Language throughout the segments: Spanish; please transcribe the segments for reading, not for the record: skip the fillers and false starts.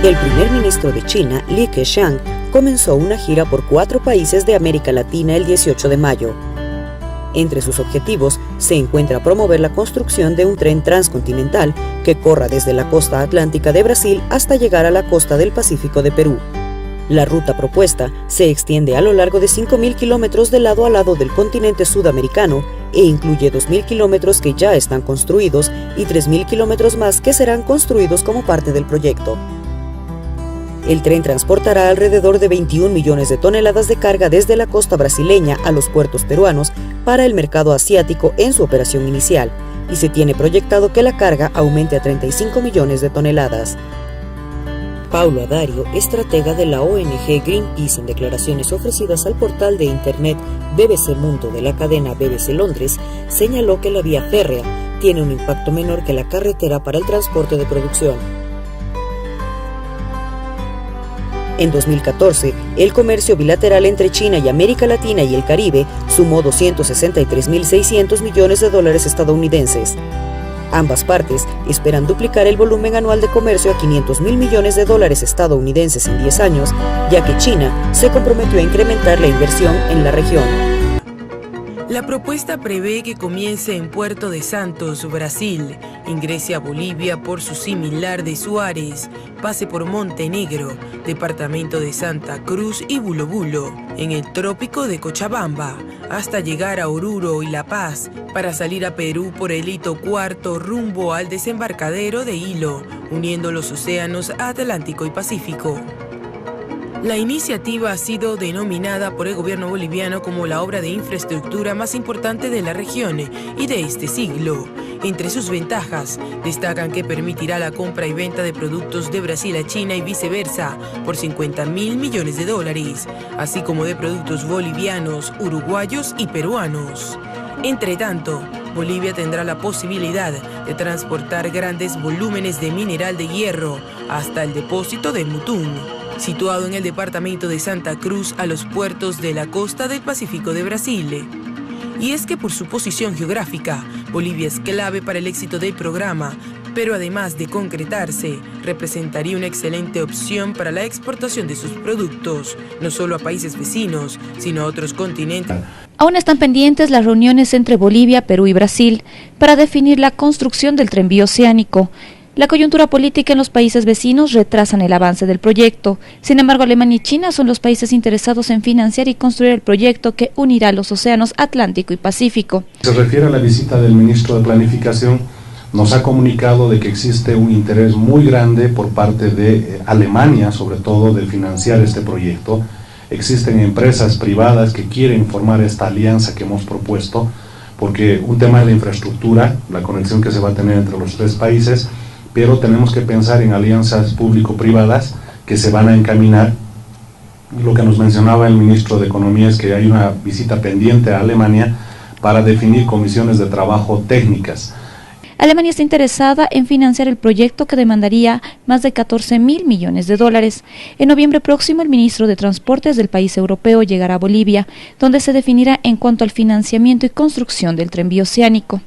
que el primer ministro de China, Li Keqiang, comenzó una gira por 4 países de América Latina el 18 de mayo. Entre sus objetivos se encuentra promover la construcción de un tren transcontinental que corra desde la costa atlántica de Brasil hasta llegar a la costa del Pacífico de Perú. La ruta propuesta se extiende a lo largo de 5.000 kilómetros de lado a lado del continente sudamericano e incluye 2.000 kilómetros que ya están construidos y 3.000 kilómetros más que serán construidos como parte del proyecto. El tren transportará alrededor de 21 millones de toneladas de carga desde la costa brasileña a los puertos peruanos para el mercado asiático en su operación inicial, y se tiene proyectado que la carga aumente a 35 millones de toneladas. Paulo Adario, estratega de la ONG Greenpeace, en declaraciones ofrecidas al portal de internet BBC Mundo de la cadena BBC Londres, señaló que la vía férrea tiene un impacto menor que la carretera para el transporte de producción. En 2014, el comercio bilateral entre China y América Latina y el Caribe sumó 263.600 millones de dólares estadounidenses. Ambas partes esperan duplicar el volumen anual de comercio a 500.000 millones de dólares estadounidenses en 10 años, ya que China se comprometió a incrementar la inversión en la región. La propuesta prevé que comience en Puerto de Santos, Brasil, ingrese a Bolivia por su similar de Suárez, pase por Montenegro, departamento de Santa Cruz y Bulo Bulo, en el trópico de Cochabamba, hasta llegar a Oruro y La Paz, para salir a Perú por el hito cuarto rumbo al desembarcadero de Hilo, uniendo los océanos Atlántico y Pacífico. La iniciativa ha sido denominada por el gobierno boliviano como la obra de infraestructura más importante de la región y de este siglo. Entre sus ventajas, destacan que permitirá la compra y venta de productos de Brasil a China y viceversa por 50.000 millones de dólares, así como de productos bolivianos, uruguayos y peruanos. Entre tanto, Bolivia tendrá la posibilidad de transportar grandes volúmenes de mineral de hierro hasta el depósito de Mutún, situado en el departamento de Santa Cruz, a los puertos de la costa del Pacífico de Brasil. Y es que por su posición geográfica, Bolivia es clave para el éxito del programa, pero además de concretarse, representaría una excelente opción para la exportación de sus productos, no solo a países vecinos, sino a otros continentes. Aún están pendientes las reuniones entre Bolivia, Perú y Brasil para definir la construcción del tren bioceánico. La coyuntura política en los países vecinos retrasan el avance del proyecto. Sin embargo, Alemania y China son los países interesados en financiar y construir el proyecto que unirá los océanos Atlántico y Pacífico. Se refiere a la visita del ministro de Planificación, nos ha comunicado de que existe un interés muy grande por parte de Alemania, sobre todo, de financiar este proyecto. Existen empresas privadas que quieren formar esta alianza que hemos propuesto, porque un tema es la infraestructura, la conexión que se va a tener entre los 3 países, pero tenemos que pensar en alianzas público-privadas que se van a encaminar. Lo que nos mencionaba el ministro de Economía es que hay una visita pendiente a Alemania para definir comisiones de trabajo técnicas. Alemania está interesada en financiar el proyecto, que demandaría más de 14.000 millones de dólares. En noviembre próximo, el ministro de Transportes del país europeo llegará a Bolivia, donde se definirá en cuanto al financiamiento y construcción del tren bioceánico.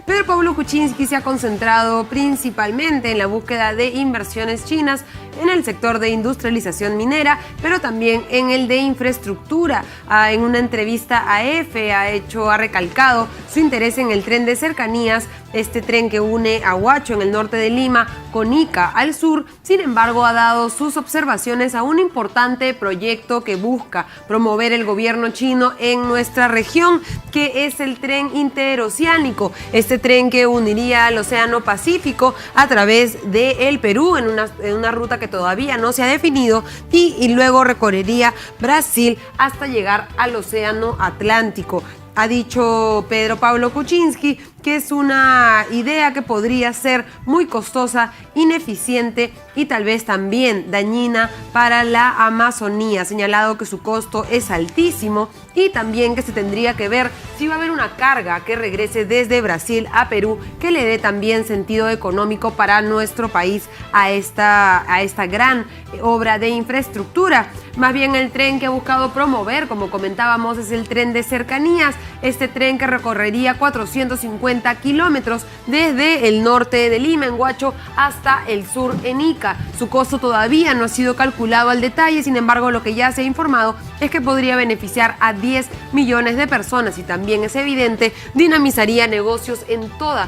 Pedro Pablo Kuczynski se ha concentrado principalmente en la búsqueda de inversiones chinas en el sector de industrialización minera, pero también en el de infraestructura. En una entrevista a EFE ha recalcado su interés en el tren de cercanías, este tren que une a Huacho en el norte de Lima con Ica al sur. Sin embargo, ha dado sus observaciones a un importante proyecto que busca promover el gobierno chino en nuestra región, que es el tren interoceánico. Este tren que uniría al Océano Pacífico a través del Perú en una ruta que todavía no se ha definido y luego recorrería Brasil hasta llegar al Océano Atlántico. Ha dicho Pedro Pablo Kuczynski que es una idea que podría ser muy costosa, ineficiente y tal vez también dañina para la Amazonía. Ha señalado que su costo es altísimo y también que se tendría que ver si va a haber una carga que regrese desde Brasil a Perú, que le dé también sentido económico para nuestro país a esta gran obra de infraestructura. Más bien, el tren que ha buscado promover, como comentábamos, es el tren de cercanías, este tren que recorrería 450 kilómetros desde el norte de Lima, en Huacho, hasta el sur, en Ica. Su costo todavía no ha sido calculado al detalle, sin embargo, lo que ya se ha informado es que podría beneficiar a 10 millones de personas y también es evidente, dinamizaría negocios en toda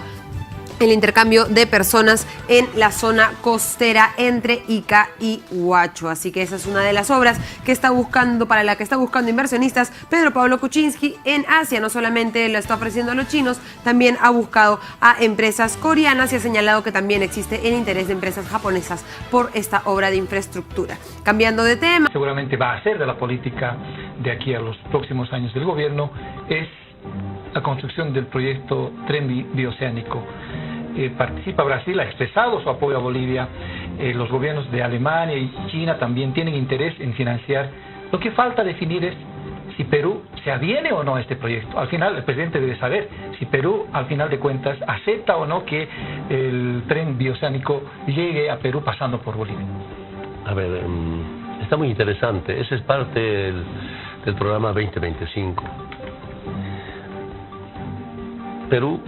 el intercambio de personas en la zona costera entre Ica y Huacho. Así que esa es una de las obras que para la que está buscando inversionistas Pedro Pablo Kuczynski en Asia. No solamente lo está ofreciendo a los chinos, también ha buscado a empresas coreanas y ha señalado que también existe el interés de empresas japonesas por esta obra de infraestructura. Cambiando de tema. Seguramente va a ser de la política de aquí a los próximos años del gobierno, es la construcción del proyecto Tren Bioceánico. Participa Brasil, ha expresado su apoyo a Bolivia, los gobiernos de Alemania y China también tienen interés en financiar. Lo que falta definir es si Perú se adhiere o no a este proyecto. Al final el presidente debe saber si Perú, al final de cuentas, acepta o no que el tren bioceánico llegue a Perú pasando por Bolivia. A ver, está muy interesante. Ese es parte del programa 2025. Perú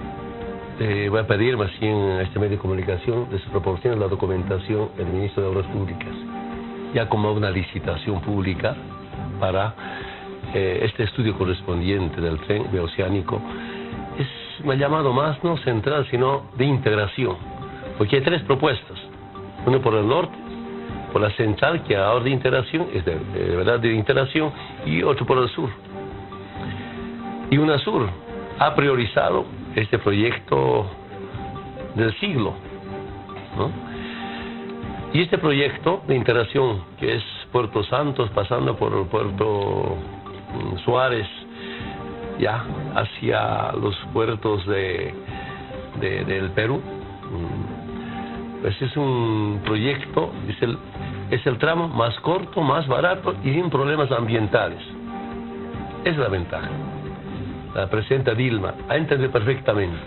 voy a pedir más bien a este medio de comunicación que se proporcione la documentación del ministro de Obras Públicas, ya como una licitación pública para este estudio correspondiente del tren bioceánico. Es un llamado más no central, sino de integración, porque hay tres propuestas, una por el norte, por la central, que ahora de integración, es de verdad de integración, y otro por el sur. Y UNASUR ha priorizado este proyecto del siglo, ¿no? Y este proyecto de integración, que es Puerto Santos, pasando por el Puerto Suárez, ya hacia los puertos del Perú, pues es un proyecto, es el tramo más corto, más barato y sin problemas ambientales. Es la ventaja. La presidenta Dilma ha entendido perfectamente,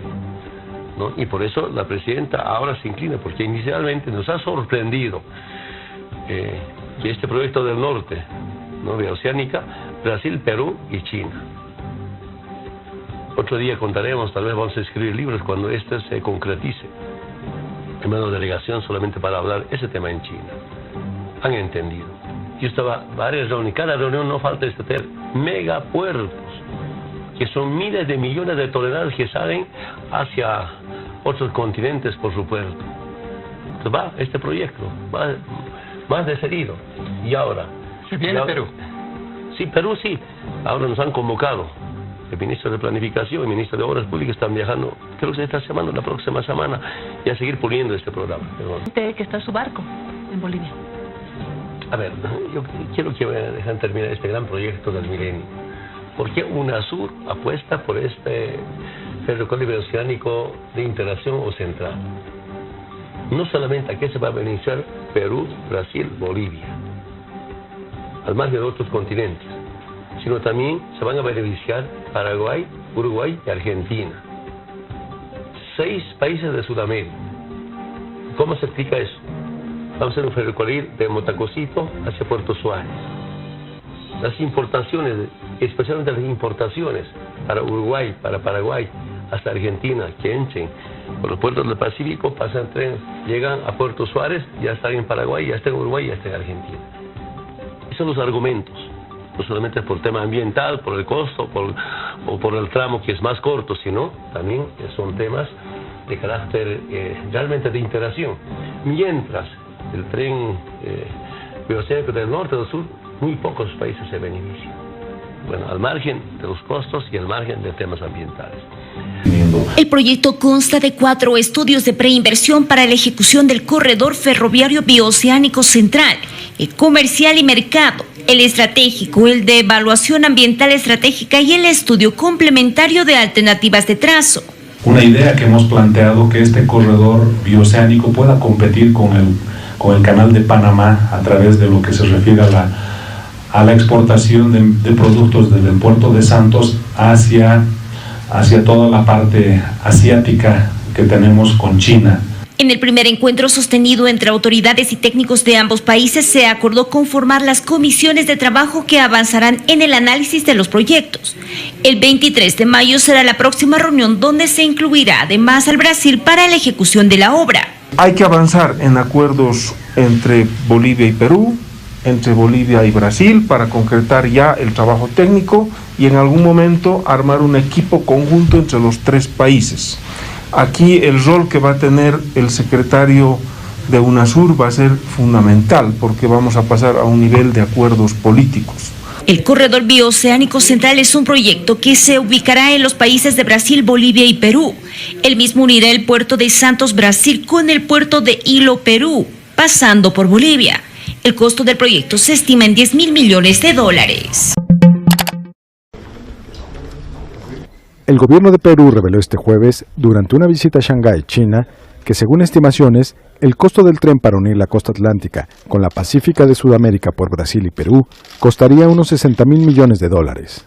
¿no? Y por eso la presidenta ahora se inclina, porque inicialmente nos ha sorprendido que este proyecto del norte, ¿no?, bioceánica, Brasil, Perú y China. Otro día contaremos, tal vez vamos a escribir libros cuando esto se concretice. En una delegación solamente para hablar ese tema en China. Han entendido. Yo estaba varias reuniones, cada reunión no falta este tema, megapuertos, que son miles de millones de toneladas que salen hacia otros continentes por su puerto. Entonces va este proyecto, va más decidido. Y ahora... ¿Se viene Perú? Sí, Perú sí. Ahora nos han convocado. El ministro de Planificación y el ministro de Obras Públicas están viajando, creo que esta semana, la próxima semana, y a seguir puliendo este programa. Que está su barco en Bolivia. A ver, yo quiero que dejen terminar este gran proyecto del milenio. ¿Por qué UNASUR apuesta por este ferrocarril bioceánico de integración o central? No solamente aquí se va a beneficiar Perú, Brasil, Bolivia, al margen de otros continentes, sino también se van a beneficiar Paraguay, Uruguay y Argentina. 6 países de Sudamérica. ¿Cómo se explica eso? Vamos a hacer un ferrocarril de Motacosito hacia Puerto Suárez. Las importaciones, especialmente las importaciones para Uruguay, para Paraguay, hasta Argentina, que entren por los puertos del Pacífico, pasan tren, llegan a Puerto Suárez, ya están en Paraguay, ya están en Uruguay, ya están en Argentina. Esos son los argumentos, no solamente por tema ambiental, por el costo, o por el tramo que es más corto, sino también son temas de carácter realmente de integración. Mientras el tren bioceánico del norte o del sur, muy pocos países se benefician. Bueno, al margen de los costos y al margen de temas ambientales. El proyecto consta de 4 estudios de preinversión para la ejecución del corredor ferroviario bioceánico central, el comercial y mercado, el estratégico, el de evaluación ambiental estratégica y el estudio complementario de alternativas de trazo. Una idea que hemos planteado, que este corredor bioceánico pueda competir con el canal de Panamá a través de lo que se refiere a la exportación de productos desde el puerto de Santos hacia toda la parte asiática que tenemos con China. En el primer encuentro sostenido entre autoridades y técnicos de ambos países se acordó conformar las comisiones de trabajo que avanzarán en el análisis de los proyectos. El 23 de mayo será la próxima reunión donde se incluirá además al Brasil para la ejecución de la obra. Hay que avanzar en acuerdos entre Bolivia y Perú, entre Bolivia y Brasil para concretar ya el trabajo técnico y en algún momento armar un equipo conjunto entre los tres países. Aquí el rol que va a tener el secretario de UNASUR va a ser fundamental porque vamos a pasar a un nivel de acuerdos políticos. El Corredor Bioceánico Central es un proyecto que se ubicará en los países de Brasil, Bolivia y Perú. El mismo unirá el puerto de Santos, Brasil, con el puerto de Ilo, Perú, pasando por Bolivia. El costo del proyecto se estima en $10.000 millones. El gobierno de Perú reveló este jueves, durante una visita a Shanghái, China, que según estimaciones, el costo del tren para unir la costa atlántica con la pacífica de Sudamérica por Brasil y Perú costaría unos $60.000 millones.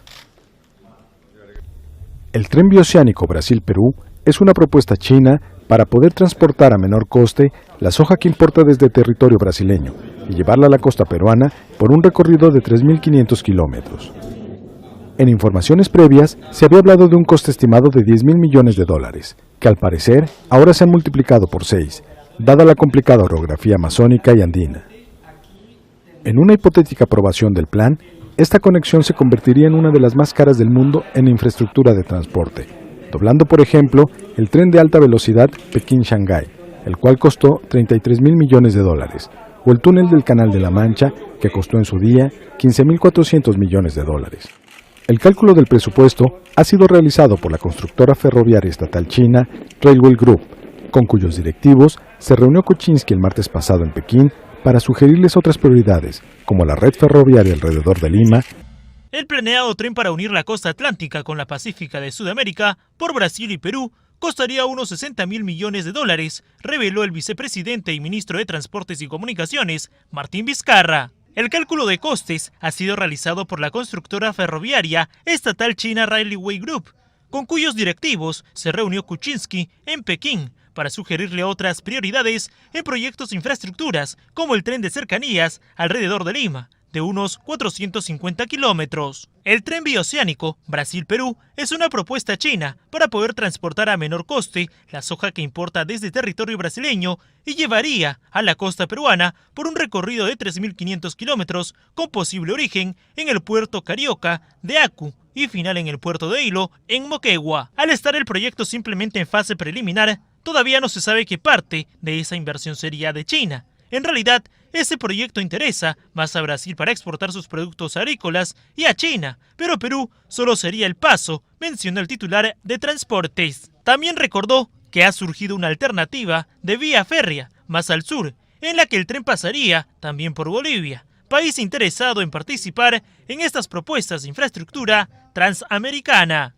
El tren bioceánico Brasil-Perú es una propuesta china para poder transportar a menor coste la soja que importa desde territorio brasileño y llevarla a la costa peruana por un recorrido de 3.500 kilómetros. En informaciones previas se había hablado de un coste estimado de $10.000 millones, que al parecer ahora se han multiplicado por 6, dada la complicada orografía amazónica y andina. En una hipotética aprobación del plan, esta conexión se convertiría en una de las más caras del mundo en infraestructura de transporte, doblando por ejemplo el tren de alta velocidad Pekín-Shanghái, el cual costó $33.000 millones, o el túnel del Canal de la Mancha, que costó en su día $15.400 millones. El cálculo del presupuesto ha sido realizado por la constructora ferroviaria estatal china Railway Group, con cuyos directivos se reunió Kuczynski el martes pasado en Pekín para sugerirles otras prioridades, como la red ferroviaria alrededor de Lima. El planeado tren para unir la costa atlántica con la pacífica de Sudamérica por Brasil y Perú costaría unos $60.000 millones, reveló el vicepresidente y ministro de Transportes y Comunicaciones, Martín Vizcarra. El cálculo de costes ha sido realizado por la constructora ferroviaria estatal china Railway Group, con cuyos directivos se reunió Kuczynski en Pekín para sugerirle otras prioridades en proyectos de infraestructuras como el tren de cercanías alrededor de Lima, de unos 450 kilómetros. El tren bioceánico Brasil-Perú es una propuesta china para poder transportar a menor coste la soja que importa desde territorio brasileño y llevaría a la costa peruana por un recorrido de 3.500 kilómetros con posible origen en el puerto Carioca de Acu y final en el puerto de Ilo, en Moquegua. Al estar el proyecto simplemente en fase preliminar, todavía no se sabe qué parte de esa inversión sería de China. En realidad, ese proyecto interesa más a Brasil para exportar sus productos agrícolas y a China, pero Perú solo sería el paso, mencionó el titular de Transportes. También recordó que ha surgido una alternativa de vía férrea más al sur, en la que el tren pasaría también por Bolivia, país interesado en participar en estas propuestas de infraestructura transamericana.